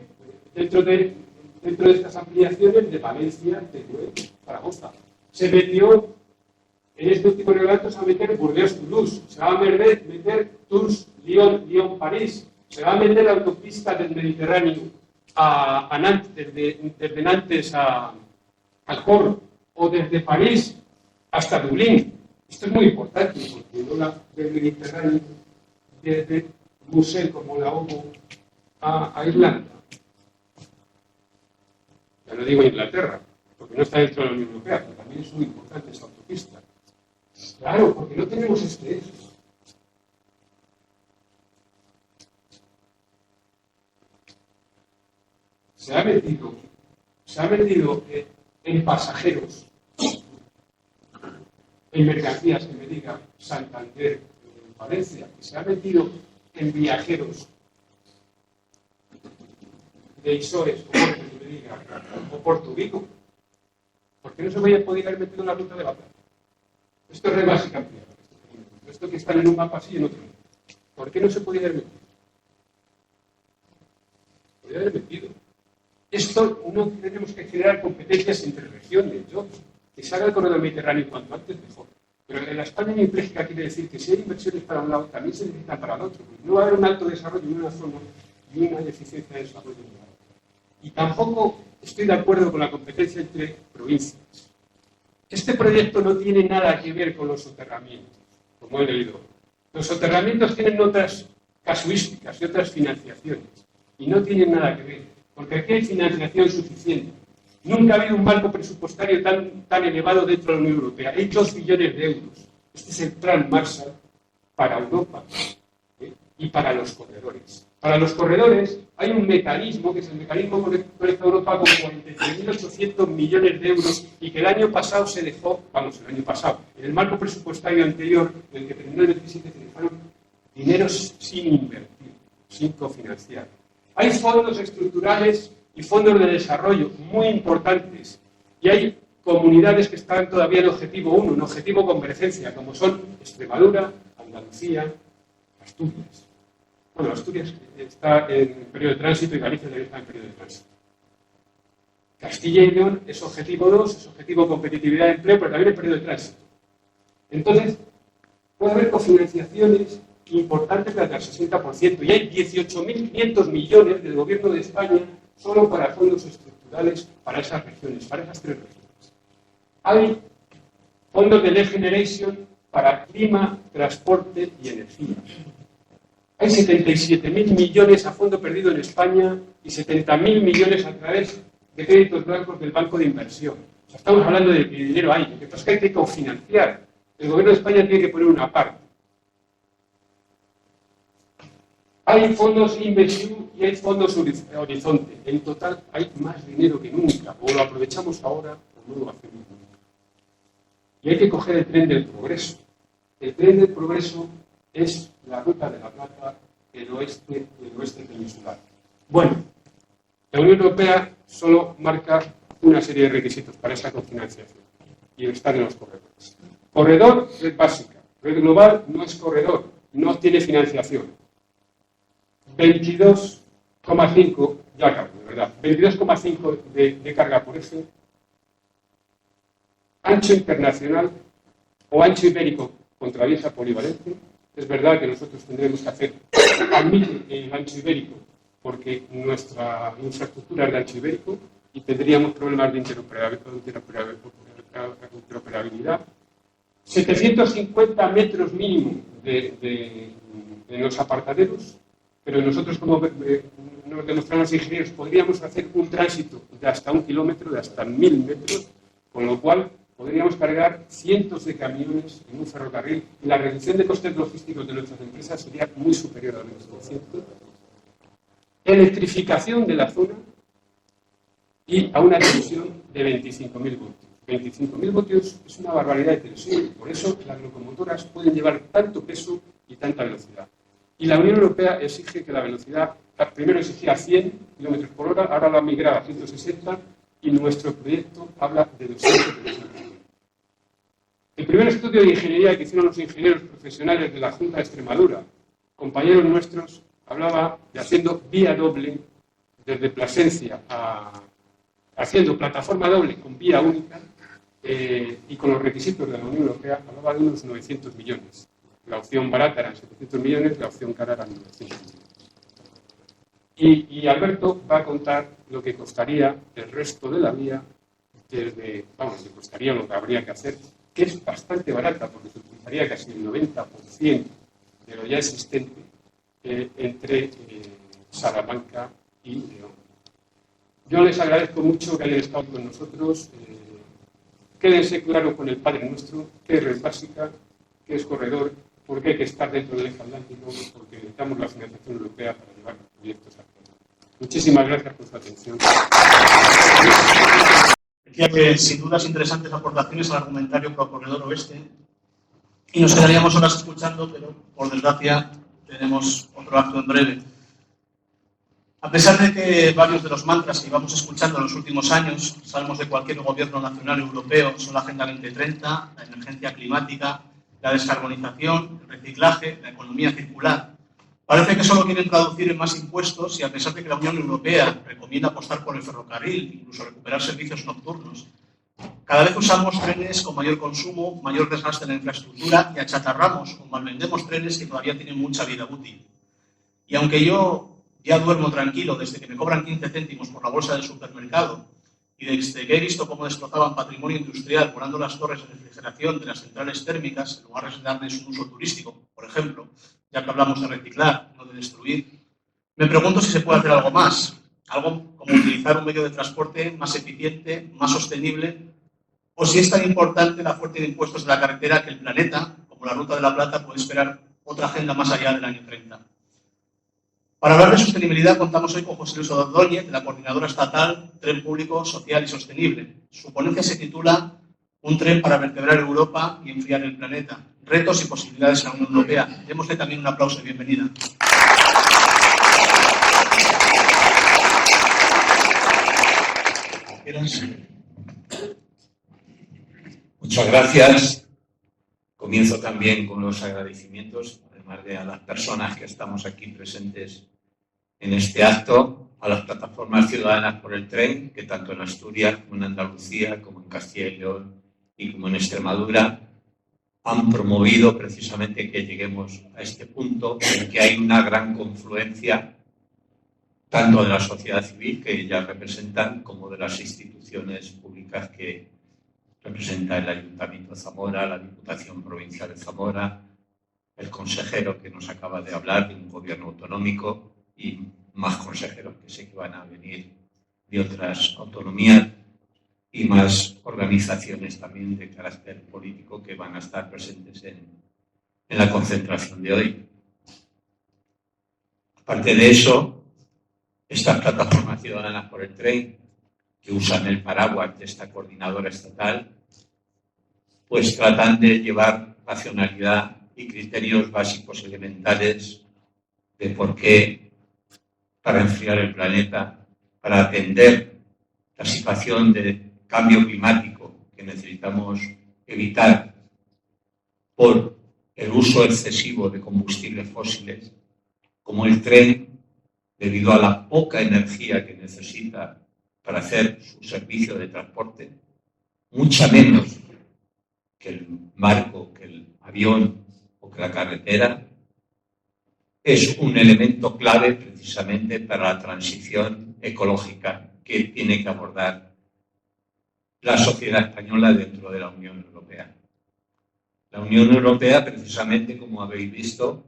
dentro de estas ampliaciones de Valencia, Teruel, Zaragoza. Se metió en este último reglamento, se va a meter Burdeos-Toulouse, se va a meter Tours-Lyon, Lyon-París, se va a meter la autopista del Mediterráneo a Nantes, desde Nantes al Coro, o desde París hasta Dublín. Esto es muy importante, porque no la del Mediterráneo, desde Bruselas como la Homo a Irlanda. Ya no digo Inglaterra, porque no está dentro de la Unión Europea, pero también es muy importante esa autopista. Claro, porque no tenemos este eje. Se ha metido en pasajeros, en mercancías, que me diga Santander, Valencia, que se ha metido en viajeros de Isores, o Porto, que me diga, o Porto Vigo. ¿Por qué no se podía haber metido en la ruta de la plata? Esto es re básica ampliada. Esto que está en un mapa así y en otro no. ¿Por qué no se podía haber metido? Podría haber metido. Esto no tenemos que generar competencias entre regiones. Que se haga el corredor mediterráneo cuanto antes mejor. Pero en la España impléjica quiere decir que si hay inversiones para un lado, también se necesitan para el otro. Porque no va a haber un alto desarrollo en una zona y una deficiencia de desarrollo en otra. Y tampoco estoy de acuerdo con la competencia entre provincias. Este proyecto no tiene nada que ver con los soterramientos, como he leído. Los soterramientos tienen otras casuísticas y otras financiaciones. Y no tienen nada que ver, porque aquí hay financiación suficiente. Nunca ha habido un marco presupuestario tan elevado dentro de la Unión Europea. Hay 2 billones de euros. Este es el plan Marshall para Europa y para los corredores. Para los corredores hay un mecanismo, que es el mecanismo Conecta Europa, con 43.800 millones de euros y que el año pasado se dejó, en el marco presupuestario anterior, en el que terminó el 27, se dejaron dineros sin invertir, sin cofinanciar. Hay fondos estructurales y fondos de desarrollo muy importantes y hay comunidades que están todavía en objetivo 1, en objetivo convergencia, como son Extremadura, Andalucía, Asturias. Bueno, Asturias está en periodo de tránsito y Galicia también está en periodo de tránsito. Castilla y León es objetivo 2, es objetivo competitividad de empleo, pero también es periodo de tránsito. Entonces, puede haber cofinanciaciones importantes de hasta el 60%, y hay 18.500 millones del Gobierno de España solo para fondos estructurales para esas regiones, para esas 3 regiones. Hay fondos de Next Generation para clima, transporte y energía. Hay 77.000 millones a fondo perdido en España y 70.000 millones a través de créditos blancos del Banco de Inversión. O sea, estamos hablando de que dinero hay, lo que pasa es que hay que cofinanciar. El Gobierno de España tiene que poner una parte. Hay fondos InvestEU y hay fondos Horizonte. En total hay más dinero que nunca. O lo aprovechamos ahora o no lo hacemos nunca. Y hay que coger el tren del progreso. El tren del progreso es la ruta de la plata del oeste peninsular. Bueno, la Unión Europea solo marca una serie de requisitos para esa cofinanciación y están en los corredores. Corredor, red básica. Red global no es corredor, no tiene financiación. 22,5, ya acabo, ¿verdad? 22,5 de carga por eje. Ancho internacional o ancho ibérico contra vieja polivalente. Es verdad que nosotros tendremos que hacer el ancho ibérico porque nuestra infraestructura es de ancho ibérico y tendríamos problemas de interoperabilidad. 750 metros mínimo de los apartaderos, pero nosotros, como nos demostraron los ingenieros, podríamos hacer un tránsito de hasta 1 kilómetro, de hasta 1.000 metros, con lo cual podríamos cargar cientos de camiones en un ferrocarril y la reducción de costes logísticos de nuestras empresas sería muy superior al 20%. Electrificación de la zona y a una tensión de 25.000 voltios. 25.000 voltios es una barbaridad de tensión, por eso las locomotoras pueden llevar tanto peso y tanta velocidad. Y la Unión Europea exige que la velocidad, primero exigía 100 km por hora, ahora la ha migrado a 160 y nuestro proyecto habla de 200 km. El primer estudio de ingeniería que hicieron los ingenieros profesionales de la Junta de Extremadura, compañeros nuestros, hablaba de haciendo vía doble desde Plasencia haciendo plataforma doble con vía única y con los requisitos de la Unión Europea, hablaba de unos 900 millones. La opción barata eran 700 millones, la opción cara eran 900 millones. Y Alberto va a contar lo que costaría el resto de la vía, que costaría lo que habría que hacer, que es bastante barata, porque se utilizaría casi el 90% de lo ya existente entre Salamanca y León. Yo les agradezco mucho que hayan estado con nosotros. Quédense claro con el Padre Nuestro, qué es red básica, qué es corredor, por qué hay que estar dentro del eje atlántico, porque necesitamos la financiación europea para llevar proyectos a cabo. Muchísimas gracias por su atención. Decía que sin dudas interesantes aportaciones al argumentario pro corredor oeste y nos quedaríamos horas escuchando, pero por desgracia tenemos otro acto en breve. A pesar de que varios de los mantras que íbamos escuchando en los últimos años, sabemos de cualquier gobierno nacional europeo, son la Agenda 2030, la emergencia climática, la descarbonización, el reciclaje, la economía circular, parece que solo quieren traducir en más impuestos y a pesar de que la Unión Europea recomienda apostar por el ferrocarril, incluso recuperar servicios nocturnos, cada vez usamos trenes con mayor consumo, mayor desgaste en la infraestructura y achatarramos o malvendemos trenes que todavía tienen mucha vida útil. Y aunque yo ya duermo tranquilo desde que me cobran 15 céntimos por la bolsa del supermercado y desde que he visto cómo destrozaban patrimonio industrial volando las torres de refrigeración de las centrales térmicas en lugar de darles un uso turístico, por ejemplo, ya que hablamos de reciclar, no de destruir, me pregunto si se puede hacer algo más, algo como utilizar un medio de transporte más eficiente, más sostenible, o si es tan importante la fuerte de impuestos de la carretera que el planeta, como la Ruta de la Plata, puede esperar otra agenda más allá del año 30. Para hablar de sostenibilidad contamos hoy con José Luis Ordóñez, de la Coordinadora Estatal Tren Público, Social y Sostenible. Su ponencia se titula Un tren para vertebrar Europa y enfriar el planeta. Retos y posibilidades en la Unión Europea. Démosle también un aplauso de bienvenida. Muchas gracias. Comienzo también con los agradecimientos, además de a las personas que estamos aquí presentes en este acto, a las plataformas ciudadanas por el tren, que tanto en Asturias como en Andalucía, como en Castilla y León y como en Extremadura, han promovido precisamente que lleguemos a este punto en que hay una gran confluencia tanto de la sociedad civil, que ellas representan, como de las instituciones públicas que representa el Ayuntamiento de Zamora, la Diputación Provincial de Zamora, el consejero que nos acaba de hablar de un gobierno autonómico y más consejeros que sé que van a venir de otras autonomías y más organizaciones también de carácter político que van a estar presentes en la concentración de hoy. Aparte de eso, estas plataformas ciudadanas por el tren, que usan el paraguas de esta coordinadora estatal, pues tratan de llevar racionalidad y criterios básicos elementales de por qué, para enfriar el planeta, para atender la situación de cambio climático que necesitamos evitar por el uso excesivo de combustibles fósiles, como el tren, debido a la poca energía que necesita para hacer su servicio de transporte, mucha menos que el barco, que el avión o que la carretera, es un elemento clave precisamente para la transición ecológica que tiene que abordar la sociedad española dentro de la Unión Europea. La Unión Europea, precisamente, como habéis visto,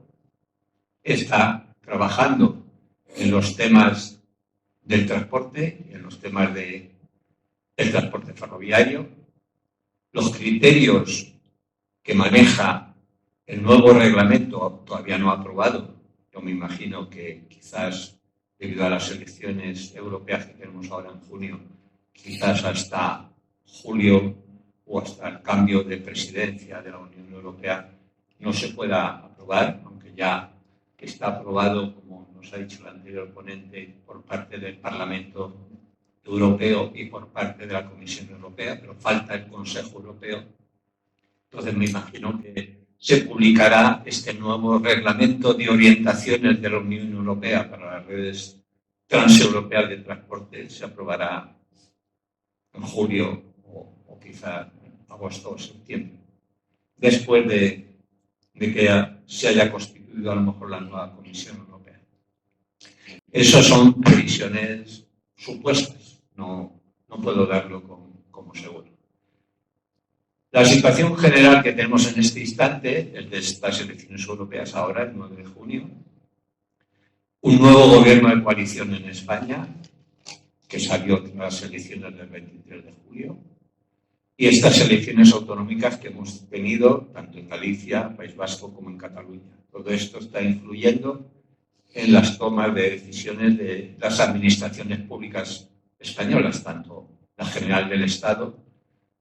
está trabajando en los temas del transporte y en los temas del transporte ferroviario. Los criterios que maneja el nuevo reglamento todavía no aprobado. Yo me imagino que quizás debido a las elecciones europeas que tenemos ahora en junio, quizás hasta julio o hasta el cambio de presidencia de la Unión Europea no se pueda aprobar, aunque ya está aprobado, como nos ha dicho el anterior ponente, por parte del Parlamento Europeo y por parte de la Comisión Europea, pero falta el Consejo Europeo. Entonces me imagino que se publicará este nuevo reglamento de orientaciones de la Unión Europea para las redes transeuropeas de transporte. Se aprobará en julio o quizá en agosto o septiembre, después de que se haya constituido a lo mejor la nueva Comisión Europea. Esas son previsiones supuestas, no puedo darlo como seguro. La situación general que tenemos en este instante, el de estas elecciones europeas ahora, el 9 de junio, un nuevo gobierno de coalición en España, que salió tras las elecciones del 23 de julio, y estas elecciones autonómicas que hemos tenido tanto en Galicia, País Vasco, como en Cataluña. Todo esto está influyendo en las tomas de decisiones de las administraciones públicas españolas, tanto la General del Estado,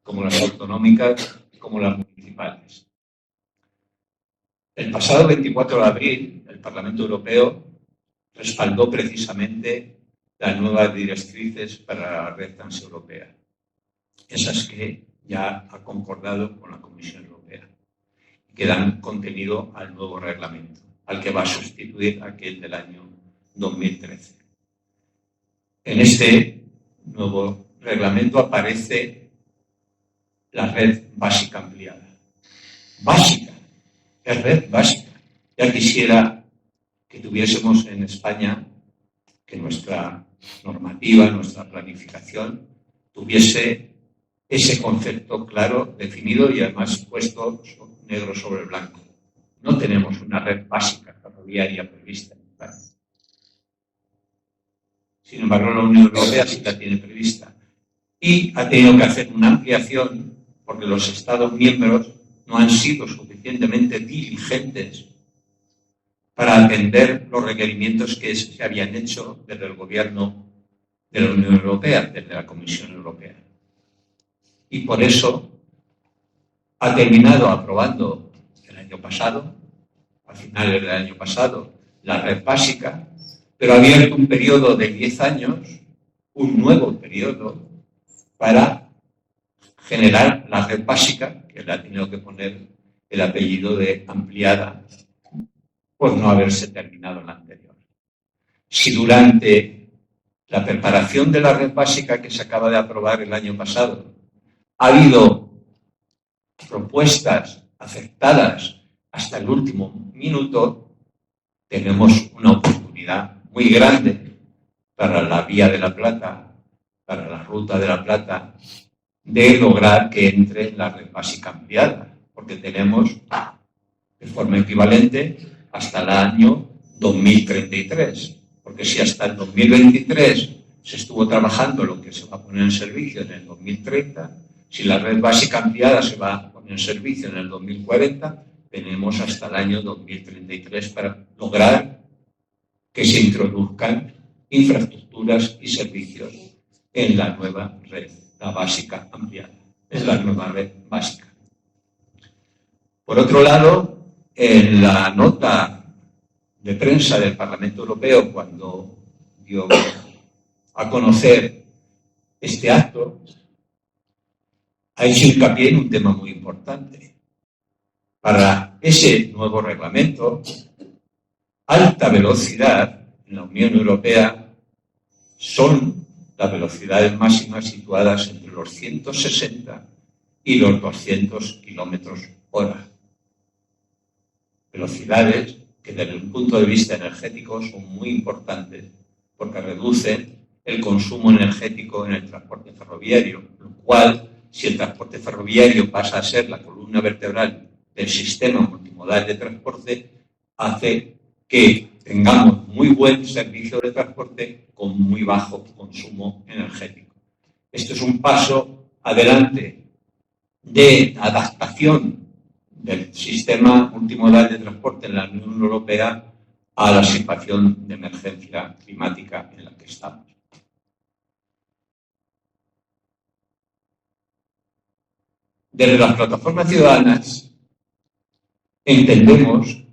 como las autonómicas, como las municipales. El pasado 24 de abril, el Parlamento Europeo respaldó precisamente las nuevas directrices para la red transeuropea, esas que ya ha concordado con la Comisión Europea y que dan contenido al nuevo reglamento, al que va a sustituir aquel del año 2013. En este nuevo reglamento aparece la red básica ampliada. Básica, es red básica. Ya quisiera que tuviésemos en España que nuestra normativa, nuestra planificación, tuviese ese concepto claro, definido y además puesto negro sobre blanco. No tenemos una red básica ferroviaria prevista en España. Sin embargo, la Unión Europea sí la tiene prevista. Y ha tenido que hacer una ampliación porque los Estados miembros no han sido suficientemente diligentes para atender los requerimientos que se habían hecho desde el gobierno de la Unión Europea, desde la Comisión Europea. Y por eso ha terminado aprobando el año pasado, a finales del año pasado, la red básica, pero ha abierto un periodo de 10 años, un nuevo periodo, para generar la red básica, que le ha tenido que poner el apellido de ampliada, por no haberse terminado la anterior. Si durante la preparación de la red básica que se acaba de aprobar el año pasado ha habido propuestas aceptadas hasta el último minuto, tenemos una oportunidad muy grande para la Vía de la Plata, para la Ruta de la Plata, de lograr que entre en la red básica ampliada, porque tenemos de forma equivalente hasta el año 2033, porque si hasta el 2023 se estuvo trabajando lo que se va a poner en servicio en el 2030, si la red básica ampliada se va a poner en servicio en el 2040, tenemos hasta el año 2033 para lograr que se introduzcan infraestructuras y servicios en la nueva red, la básica ampliada. Es la nueva red básica. Por otro lado, en la nota de prensa del Parlamento Europeo, cuando dio a conocer este acto, ha hecho hincapié en un tema muy importante. Para ese nuevo reglamento, alta velocidad en la Unión Europea son las velocidades máximas situadas entre los 160 y los 200 kilómetros hora. Velocidades que desde un punto de vista energético son muy importantes porque reducen el consumo energético en el transporte ferroviario, lo cual, si el transporte ferroviario pasa a ser la columna vertebral del sistema multimodal de transporte, hace que tengamos muy buen servicio de transporte con muy bajo consumo energético. Esto es un paso adelante de adaptación del sistema multimodal de transporte en la Unión Europea a la situación de emergencia climática en la que estamos. Desde las plataformas ciudadanas entendemos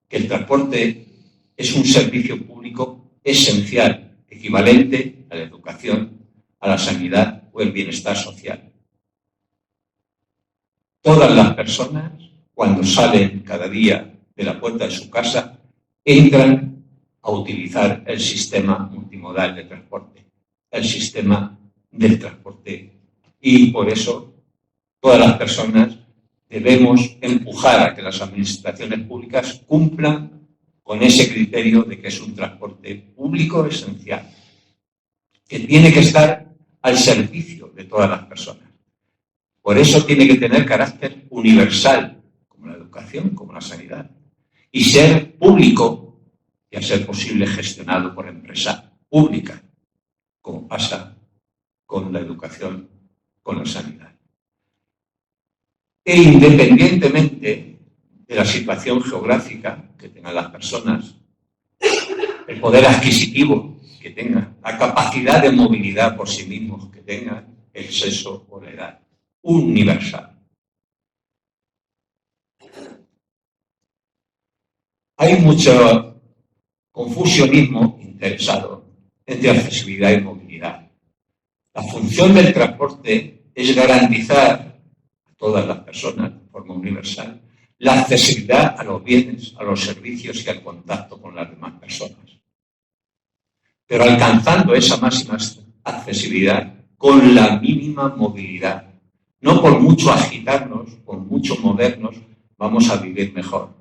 que el transporte es un servicio público esencial, equivalente a la educación, a la sanidad o el bienestar social. Todas las personas, cuando salen cada día de la puerta de su casa, entran a utilizar el sistema multimodal de transporte, el sistema del transporte. Y por eso todas las personas debemos empujar a que las administraciones públicas cumplan con ese criterio de que es un transporte público esencial, que tiene que estar al servicio de todas las personas. Por eso tiene que tener carácter universal, como la educación, como la sanidad, y ser público y, a ser posible, gestionado por empresa pública, como pasa con la educación, con la sanidad. E independientemente de la situación geográfica que tengan las personas, el poder adquisitivo que tengan, la capacidad de movilidad por sí mismos que tengan, el sexo o la edad, universal. Hay mucho confusionismo interesado entre accesibilidad y movilidad. La función del transporte es garantizar a todas las personas de forma universal la accesibilidad a los bienes, a los servicios y al contacto con las demás personas. Pero alcanzando esa máxima accesibilidad con la mínima movilidad. No por mucho agitarnos, por mucho movernos, vamos a vivir mejor.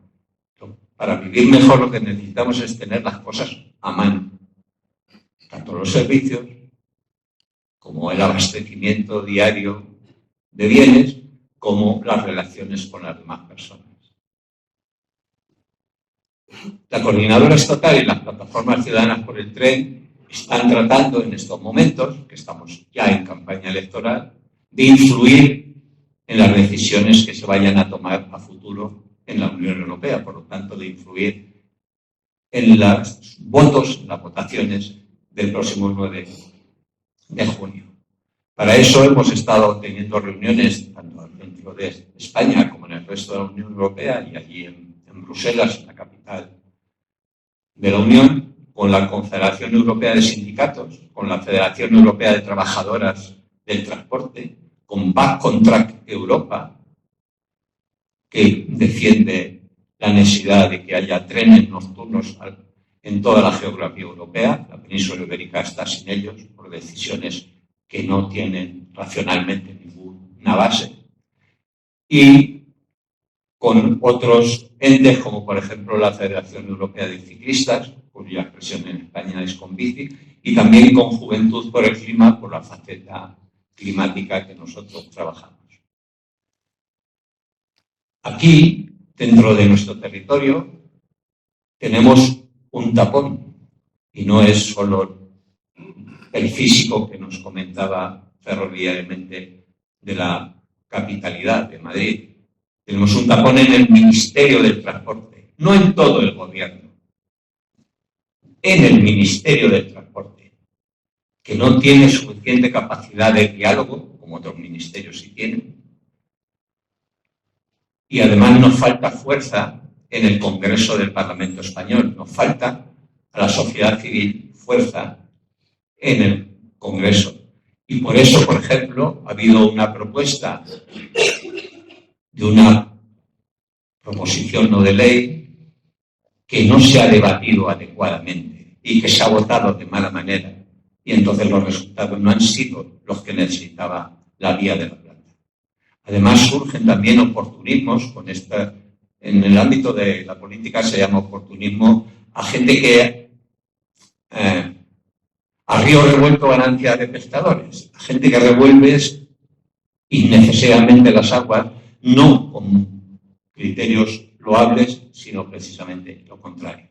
Para vivir mejor lo que necesitamos es tener las cosas a mano. Tanto los servicios como el abastecimiento diario de bienes, como las relaciones con las demás personas. La Coordinadora Estatal y las plataformas ciudadanas por el tren están tratando en estos momentos, que estamos ya en campaña electoral, de influir en las decisiones que se vayan a tomar a futuro en la Unión Europea, por lo tanto, de influir en los votos, en las votaciones del próximo 9 de junio. Para eso hemos estado teniendo reuniones tanto dentro de España como en el resto de la Unión Europea y allí en Bruselas, en la capital de la Unión, con la Confederación Europea de Sindicatos, con la Federación Europea de Trabajadoras del Transporte, con Back on Track Europa, que defiende la necesidad de que haya trenes nocturnos en toda la geografía europea. La península ibérica está sin ellos por decisiones que no tienen racionalmente ninguna base. Y con otros entes, como por ejemplo la Federación Europea de Ciclistas, cuya expresión en España es Convici, y también con Juventud por el Clima, por la faceta climática que nosotros trabajamos. Aquí, dentro de nuestro territorio, tenemos un tapón, y no es solo el físico que nos comentaba ferroviariamente de la capitalidad de Madrid. Tenemos un tapón en el Ministerio del Transporte, no en todo el gobierno, en el Ministerio del Transporte, que no tiene suficiente capacidad de diálogo, como otros ministerios sí tienen, y además nos falta fuerza en el Congreso del Parlamento Español, nos falta a la sociedad civil fuerza en el Congreso. Y por eso, por ejemplo, ha habido una propuesta de una proposición no de ley que no se ha debatido adecuadamente y que se ha votado de mala manera. Y entonces los resultados no han sido los que necesitaba la vía de la planta. Además, surgen también oportunismos con esta. En el ámbito de la política se llama oportunismo a gente que a río revuelto ganancia de pescadores, a gente que revuelve innecesariamente las aguas, no con criterios loables, sino precisamente lo contrario.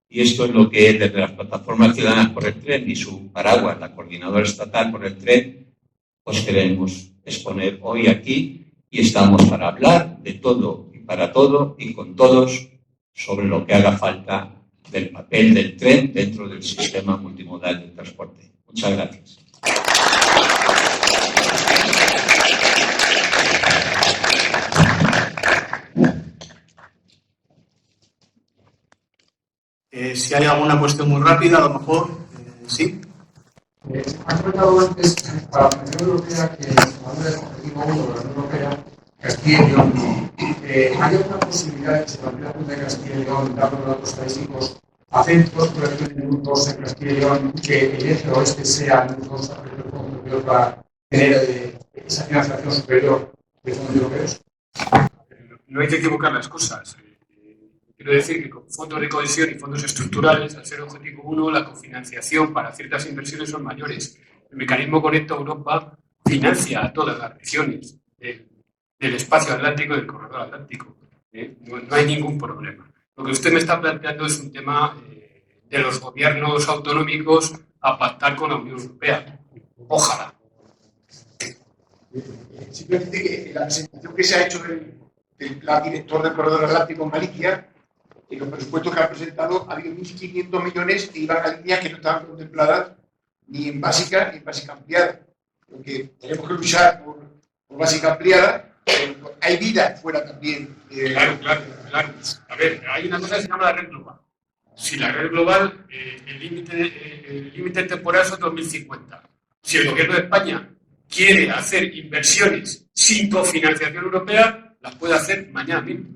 Y esto es lo que desde las plataformas ciudadanas por el tren y su paraguas, la Coordinadora Estatal por el tren, pues queremos exponer hoy aquí, y estamos para hablar de todo y para todo y con todos sobre lo que haga falta del papel del tren dentro del sistema multimodal de transporte. Muchas gracias. Si hay alguna cuestión muy rápida, a lo mejor, sí. Han comentado antes para la Unión Europea que hablando del objetivo 1 de la Unión Europea, Castilla y León, ¿hay alguna posibilidad que se plantea la Junta de Castilla y León, dando datos estadísticos, hacer dos proyectos de minutos en Castilla y León, que el eje oeste sea minutos a precio superior para tener esa financiación superior de fondos europeos? No hay que equivocar las cosas. Quiero decir que con fondos de cohesión y fondos estructurales, al ser objetivo 1, la cofinanciación para ciertas inversiones son mayores. El mecanismo Conecta Europa financia a todas las regiones del espacio atlántico y del corredor atlántico. No hay ningún problema. Lo que usted me está planteando es un tema de los gobiernos autonómicos a pactar con la Unión Europea. Ojalá. Simplemente que la presentación que se ha hecho del plan director del Corredor Atlántico en Galicia, en los presupuestos que ha presentado, ha habido 1.500 millones que iban a líneas que no estaban contempladas ni en básica ni en básica ampliada. Porque tenemos que luchar por básica ampliada, pero hay vida fuera también. Claro. A ver, hay una cosa que se llama la red global. Si la red global, el límite temporal es 2050. Si el gobierno de España quiere hacer inversiones sin cofinanciación europea, las puede hacer mañana mismo.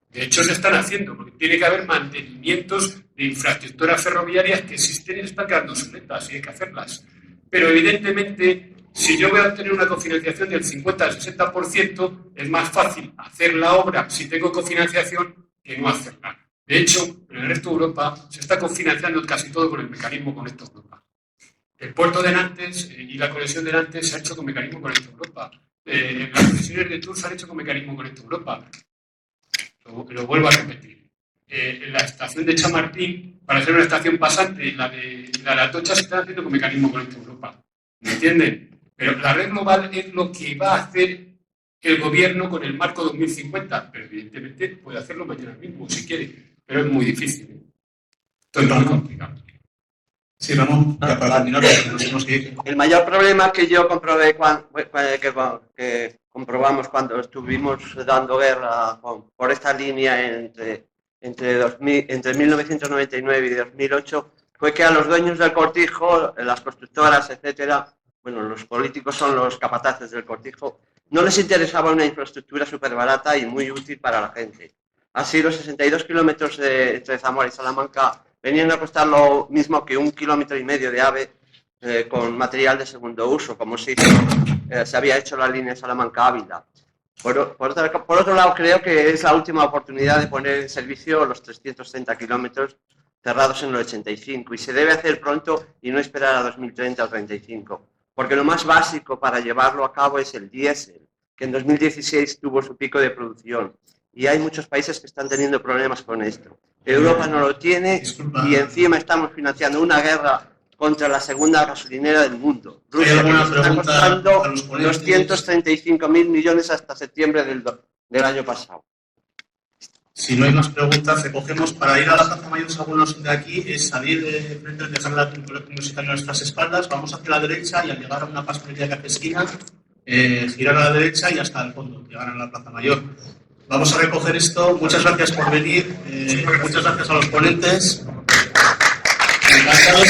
De hecho, se están haciendo, porque tiene que haber mantenimientos de infraestructuras ferroviarias que existen y están quedando obsoletas y hay que hacerlas. Pero evidentemente, si yo voy a obtener una cofinanciación del 50 al 60%, es más fácil hacer la obra si tengo cofinanciación que no hacerla. De hecho, en el resto de Europa se está cofinanciando casi todo con el mecanismo Conecta Europa. El puerto de Nantes y la conexión de Nantes se ha hecho con mecanismo Conecta Europa. Las conexiones de Tours se han hecho con mecanismo Conecta Europa. Lo vuelvo a repetir. En la estación de Chamartín, para hacer una estación pasante, y la de Atocha se está haciendo con mecanismo Conecta Europa. ¿Me entienden? Pero la red global es lo que va a hacer el gobierno con el marco 2050. Pero evidentemente puede hacerlo mañana mismo, si quiere. Pero es muy difícil. Esto es muy complicado. Sí, Ramón, ya para terminar, nos tenemos que ir. El mayor problema que yo comprobé que comprobamos cuando estuvimos dando guerra por esta línea entre 1999 y 2008 fue que a los dueños del cortijo, las constructoras, etcétera, bueno, los políticos son los capataces del cortijo, no les interesaba una infraestructura súper barata y muy útil para la gente. Así, los 62 kilómetros entre Zamora y Salamanca venían a costar lo mismo que 1,5 kilómetros de AVE con material de segundo uso, como se había hecho la línea Salamanca-Ávila. Por otro lado, creo que es la última oportunidad de poner en servicio los 330 kilómetros cerrados en el 85 y se debe hacer pronto y no esperar a 2030 o 35, porque lo más básico para llevarlo a cabo es el diésel, que en 2016 tuvo su pico de producción. Y hay muchos países que están teniendo problemas con esto. Europa no lo tiene y encima estamos financiando una guerra contra la segunda gasolinera del mundo. Rusia nos está costando 235.000 millones hasta septiembre del año pasado. Si no hay más preguntas, recogemos. Para ir a la Plaza Mayor, algunos de aquí, es salir de frente, dejar el colegio musical a nuestras espaldas, vamos hacia la derecha y al llegar a una pastelería que hace esquina, girar a la derecha y hasta el fondo, llegar a la Plaza Mayor. Vamos a recoger esto. Muchas gracias por venir. Muchas gracias a los ponentes. Encantados.